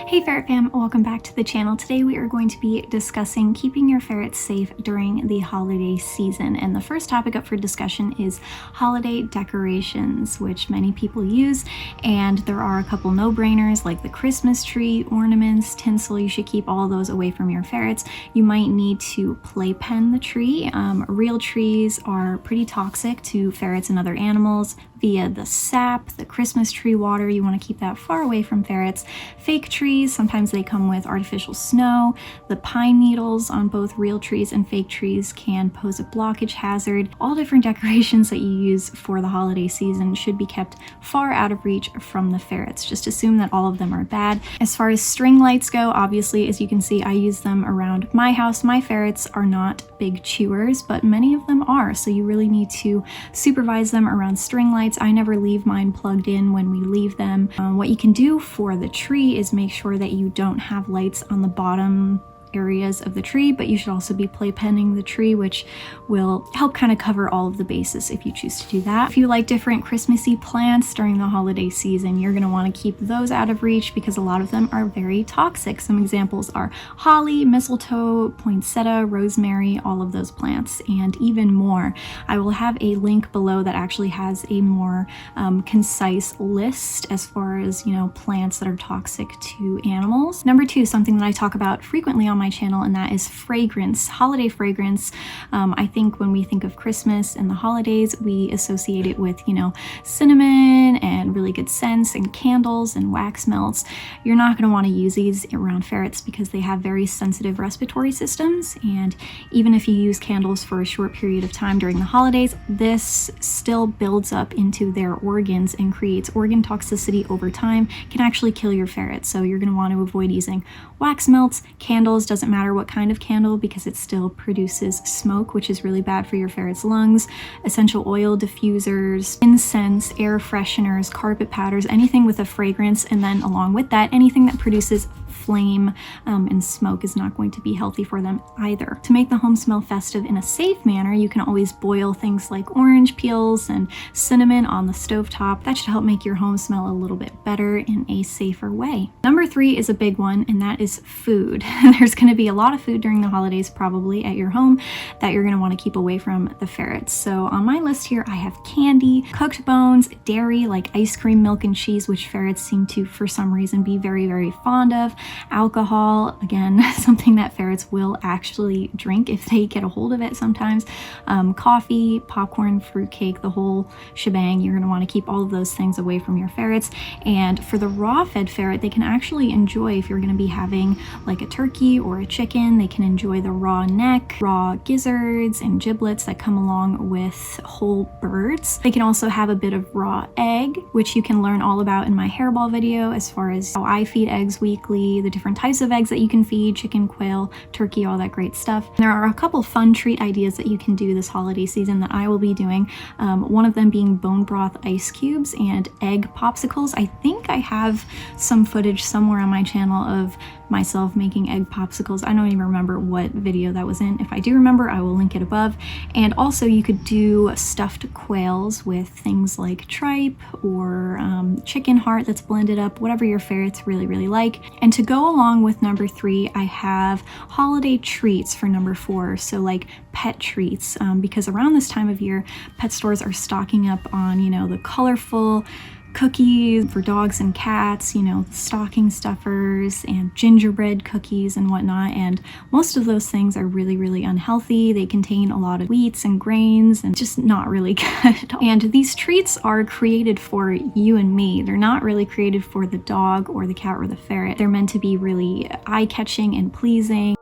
Hey Ferret fam, welcome back to the channel. Today we are going to be discussing keeping your ferrets safe during the holiday season. And the first topic up for discussion is holiday decorations, which many people use. And there are a couple no-brainers like the Christmas tree, ornaments, tinsel. You should keep all those away from your ferrets. You might need to playpen the tree. Real trees are pretty toxic to ferrets and other animals via the sap, the Christmas tree water. You want to keep that far away from ferrets. Fake trees, sometimes they come with artificial snow. The pine needles on both real trees and fake trees can pose a blockage hazard. All different decorations that you use for the holiday season should be kept far out of reach from the ferrets. Just assume that all of them are bad. As far as string lights go, obviously, as you can see, I use them around my house. My ferrets are not big chewers, but many of them are, so you really need to supervise them around string lights. I never leave mine plugged in when we leave them. What you can do for the tree is make sure that you don't have lights on the bottom areas of the tree, but you should also be playpenning the tree, which will help kind of cover all of the bases if you choose to do that. If you like different Christmassy plants during the holiday season, you're going to want to keep those out of reach because a lot of them are very toxic. Some examples are holly, mistletoe, poinsettia, rosemary, all of those plants, and even more. I will have a link below that actually has a more concise list as far as, plants that are toxic to animals. Number two, something that I talk about frequently on my channel, and that is fragrance, holiday fragrance. I think when we think of Christmas and the holidays, we associate it with, cinnamon and really good scents and candles and wax melts. You're not going to want to use these around ferrets because they have very sensitive respiratory systems, and even if you use candles for a short period of time during the holidays, this still builds up into their organs and creates organ toxicity over time, can actually kill your ferret. So you're going to want to avoid using wax melts, candles. Doesn't matter what kind of candle because it still produces smoke, which is really bad for your ferret's lungs. Essential oil diffusers, incense, air fresheners, carpet powders, anything with a fragrance, and then along with that, anything that produces flame and smoke is not going to be healthy for them either. To make the home smell festive in a safe manner, you can always boil things like orange peels and cinnamon on the stovetop. That should help make your home smell a little bit better in a safer way. Number three is a big one, and that is food. There's going to be a lot of food during the holidays probably at your home that you're going to want to keep away from the ferrets. So on my list here, I have candy, cooked bones, dairy like ice cream, milk, and cheese, which ferrets seem to, for some reason, be very, very fond of. Alcohol, again, something that ferrets will actually drink if they get a hold of it sometimes. Coffee, popcorn, fruitcake, the whole shebang. You're going to want to keep all of those things away from your ferrets. And for the raw fed ferret, they can actually enjoy, if you're going to be having like a turkey or a chicken, they can enjoy the raw neck, raw gizzards and giblets that come along with whole birds. They can also have a bit of raw egg, which you can learn all about in my hairball video as far as how I feed eggs weekly, the different types of eggs that you can feed, chicken, quail, turkey, all that great stuff. And there are a couple fun treat ideas that you can do this holiday season that I will be doing. One of them being bone broth ice cubes and egg popsicles. I think I have some footage somewhere on my channel of myself making egg popsicles. I don't even remember what video that was in. If I do remember, I will link it above. And also you could do stuffed quails with things like tripe or chicken heart that's blended up, whatever your ferrets really, really like. And to go along with number three, I have holiday treats for number four. So like pet treats, because around this time of year, pet stores are stocking up on, the colorful cookies for dogs and cats, stocking stuffers and gingerbread cookies and whatnot. And most of those things are really, really unhealthy. They contain a lot of wheats and grains and just not really good. And these treats are created for you and me. They're not really created for the dog or the cat or the ferret. They're meant to be really eye-catching and pleasing.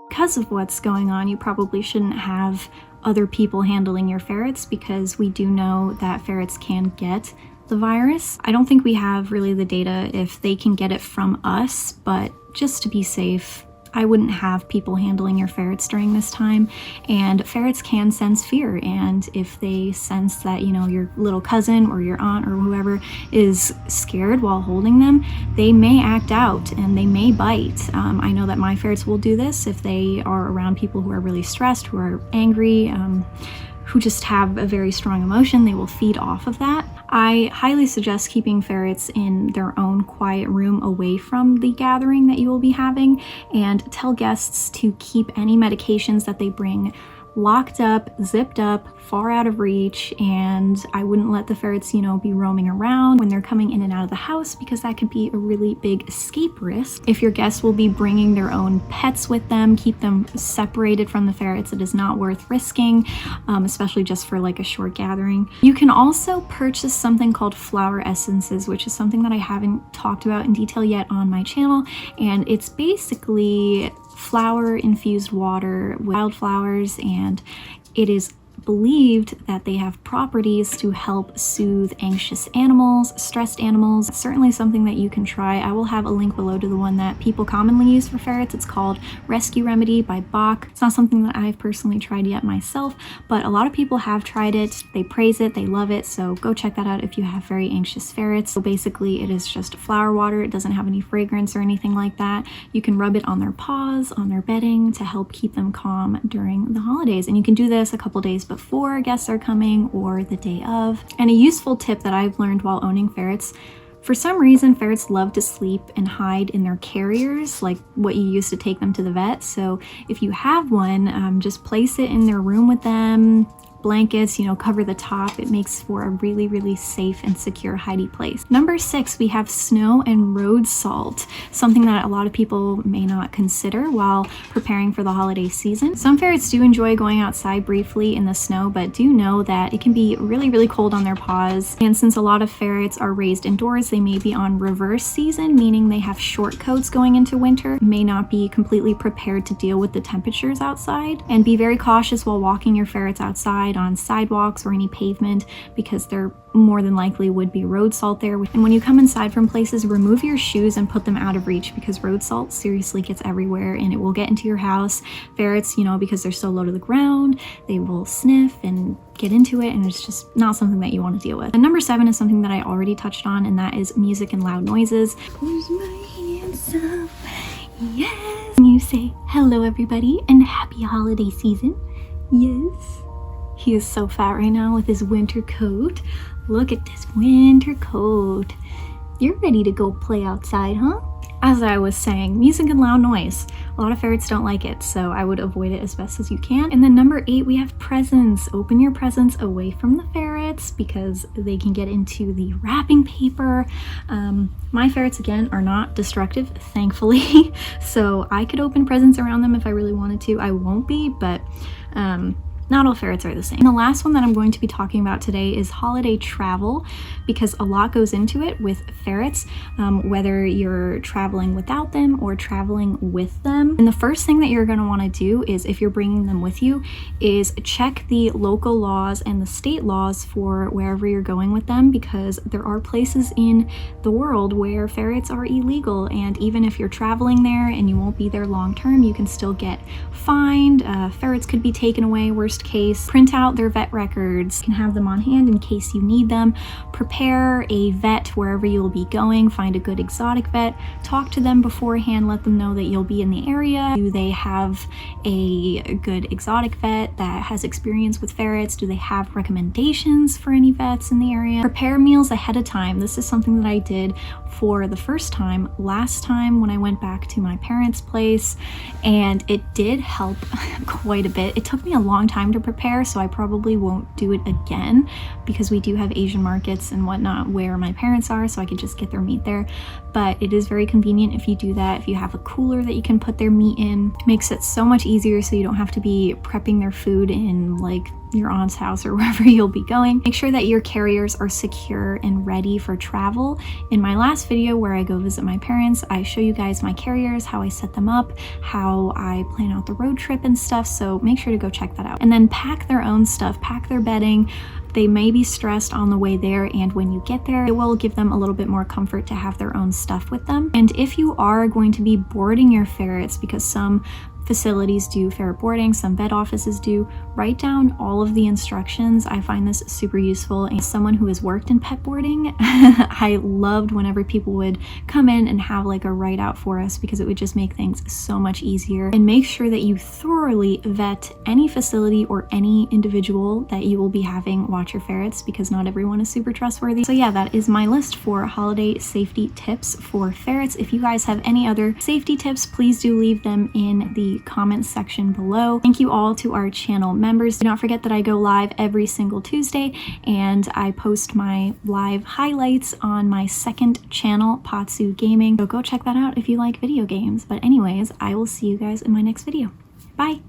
Because of what's going on, you probably shouldn't have other people handling your ferrets because we do know that ferrets can get the virus. I don't think we have really the data if they can get it from us, but just to be safe, I wouldn't have people handling your ferrets during this time. And ferrets can sense fear, and if they sense that, you know, your little cousin or your aunt or whoever is scared while holding them, they may act out and they may bite. I know that my ferrets will do this if they are around people who are really stressed, who are angry, who just have a very strong emotion, they will feed off of that. I highly suggest keeping ferrets in their own quiet room away from the gathering that you will be having, and tell guests to keep any medications that they bring locked up, zipped up, far out of reach, and I wouldn't let the ferrets, be roaming around when they're coming in and out of the house, because that could be a really big escape risk. If your guests will be bringing their own pets with them, keep them separated from the ferrets. It is not worth risking, especially just for like a short gathering. You can also purchase something called flower essences, which is something that I haven't talked about in detail yet on my channel, and it's basically flower infused water with wildflowers, and it is believed that they have properties to help soothe anxious animals, stressed animals. Certainly something that you can try. I will have a link below to the one that people commonly use for ferrets. It's called Rescue Remedy by Bach. It's not something that I've personally tried yet myself, but a lot of people have tried it. They praise it, they love it, so go check that out if you have very anxious ferrets. So basically it is just flower water. It doesn't have any fragrance or anything like that. You can rub it on their paws, on their bedding, to help keep them calm during the holidays, and you can do this a couple days before guests are coming or the day of. And a useful tip that I've learned while owning ferrets: for some reason, ferrets love to sleep and hide in their carriers, like what you use to take them to the vet. So if you have one, just place it in their room with them. Blankets, cover the top. It makes for a really, really safe and secure hidey place. Number 6, we have snow and road salt, something that a lot of people may not consider while preparing for the holiday season. Some ferrets do enjoy going outside briefly in the snow, but do know that it can be really, really cold on their paws. And since a lot of ferrets are raised indoors, they may be on reverse season, meaning they have short coats going into winter, may not be completely prepared to deal with the temperatures outside. And be very cautious while walking your ferrets outside on sidewalks or any pavement, because there more than likely would be road salt there. And when you come inside from places, remove your shoes and put them out of reach, because road salt seriously gets everywhere and it will get into your house. Ferrets, because they're so low to the ground, they will sniff and get into it, and it's just not something that you want to deal with. And number 7 is something that I already touched on, and that is music and loud noises. Put my hands up, yes. And you say hello everybody and happy holiday season. Yes. He is so fat right now with his winter coat. Look at this winter coat. You're ready to go play outside, huh? As I was saying, music and loud noise. A lot of ferrets don't like it, so I would avoid it as best as you can. And then number 8, we have presents. Open your presents away from the ferrets, because they can get into the wrapping paper. My ferrets, again, are not destructive, thankfully. So I could open presents around them if I really wanted to. I won't be, but not all ferrets are the same. And the last one that I'm going to be talking about today is holiday travel, because a lot goes into it with ferrets, whether you're traveling without them or traveling with them. And the first thing that you're going to want to do is, if you're bringing them with you, is check the local laws and the state laws for wherever you're going with them, because there are places in the world where ferrets are illegal, and even if you're traveling there and you won't be there long term, you can still get fined. Ferrets could be taken away, worst case. Print out their vet records. You can have them on hand in case you need them. Prepare a vet wherever you'll be going. Find a good exotic vet. Talk to them beforehand. Let them know that you'll be in the area. Do they have a good exotic vet that has experience with ferrets? Do they have recommendations for any vets in the area? Prepare meals ahead of time. This is something that I did for the first time last time when I went back to my parents' place, and it did help quite a bit. It took me a long time to prepare, so I probably won't do it again, because we do have Asian markets and whatnot where my parents are, so I could just get their meat there. But it is very convenient if you do that. If you have a cooler that you can put their meat in, it makes it so much easier, so you don't have to be prepping their food in like your aunt's house or wherever you'll be going. Make sure that your carriers are secure and ready for travel. In my last video where I go visit my parents, I show you guys my carriers, how I set them up, how I plan out the road trip and stuff, so make sure to go check that out. And then pack their own stuff, pack their bedding. They may be stressed on the way there, and when you get there, it will give them a little bit more comfort to have their own stuff with them. And if you are going to be boarding your ferrets, because some facilities do ferret boarding, some vet offices do. Write down all of the instructions. I find this super useful. And as someone who has worked in pet boarding, I loved whenever people would come in and have like a write out for us, because it would just make things so much easier. And make sure that you thoroughly vet any facility or any individual that you will be having watch your ferrets, because not everyone is super trustworthy. So yeah, that is my list for holiday safety tips for ferrets. If you guys have any other safety tips, please do leave them in the comments section below. Thank you all to our channel members. Do not forget that I go live every single Tuesday, and I post my live highlights on my second channel, Patsu Gaming. So go check that out if you like video games. But anyways, I will see you guys in my next video. Bye!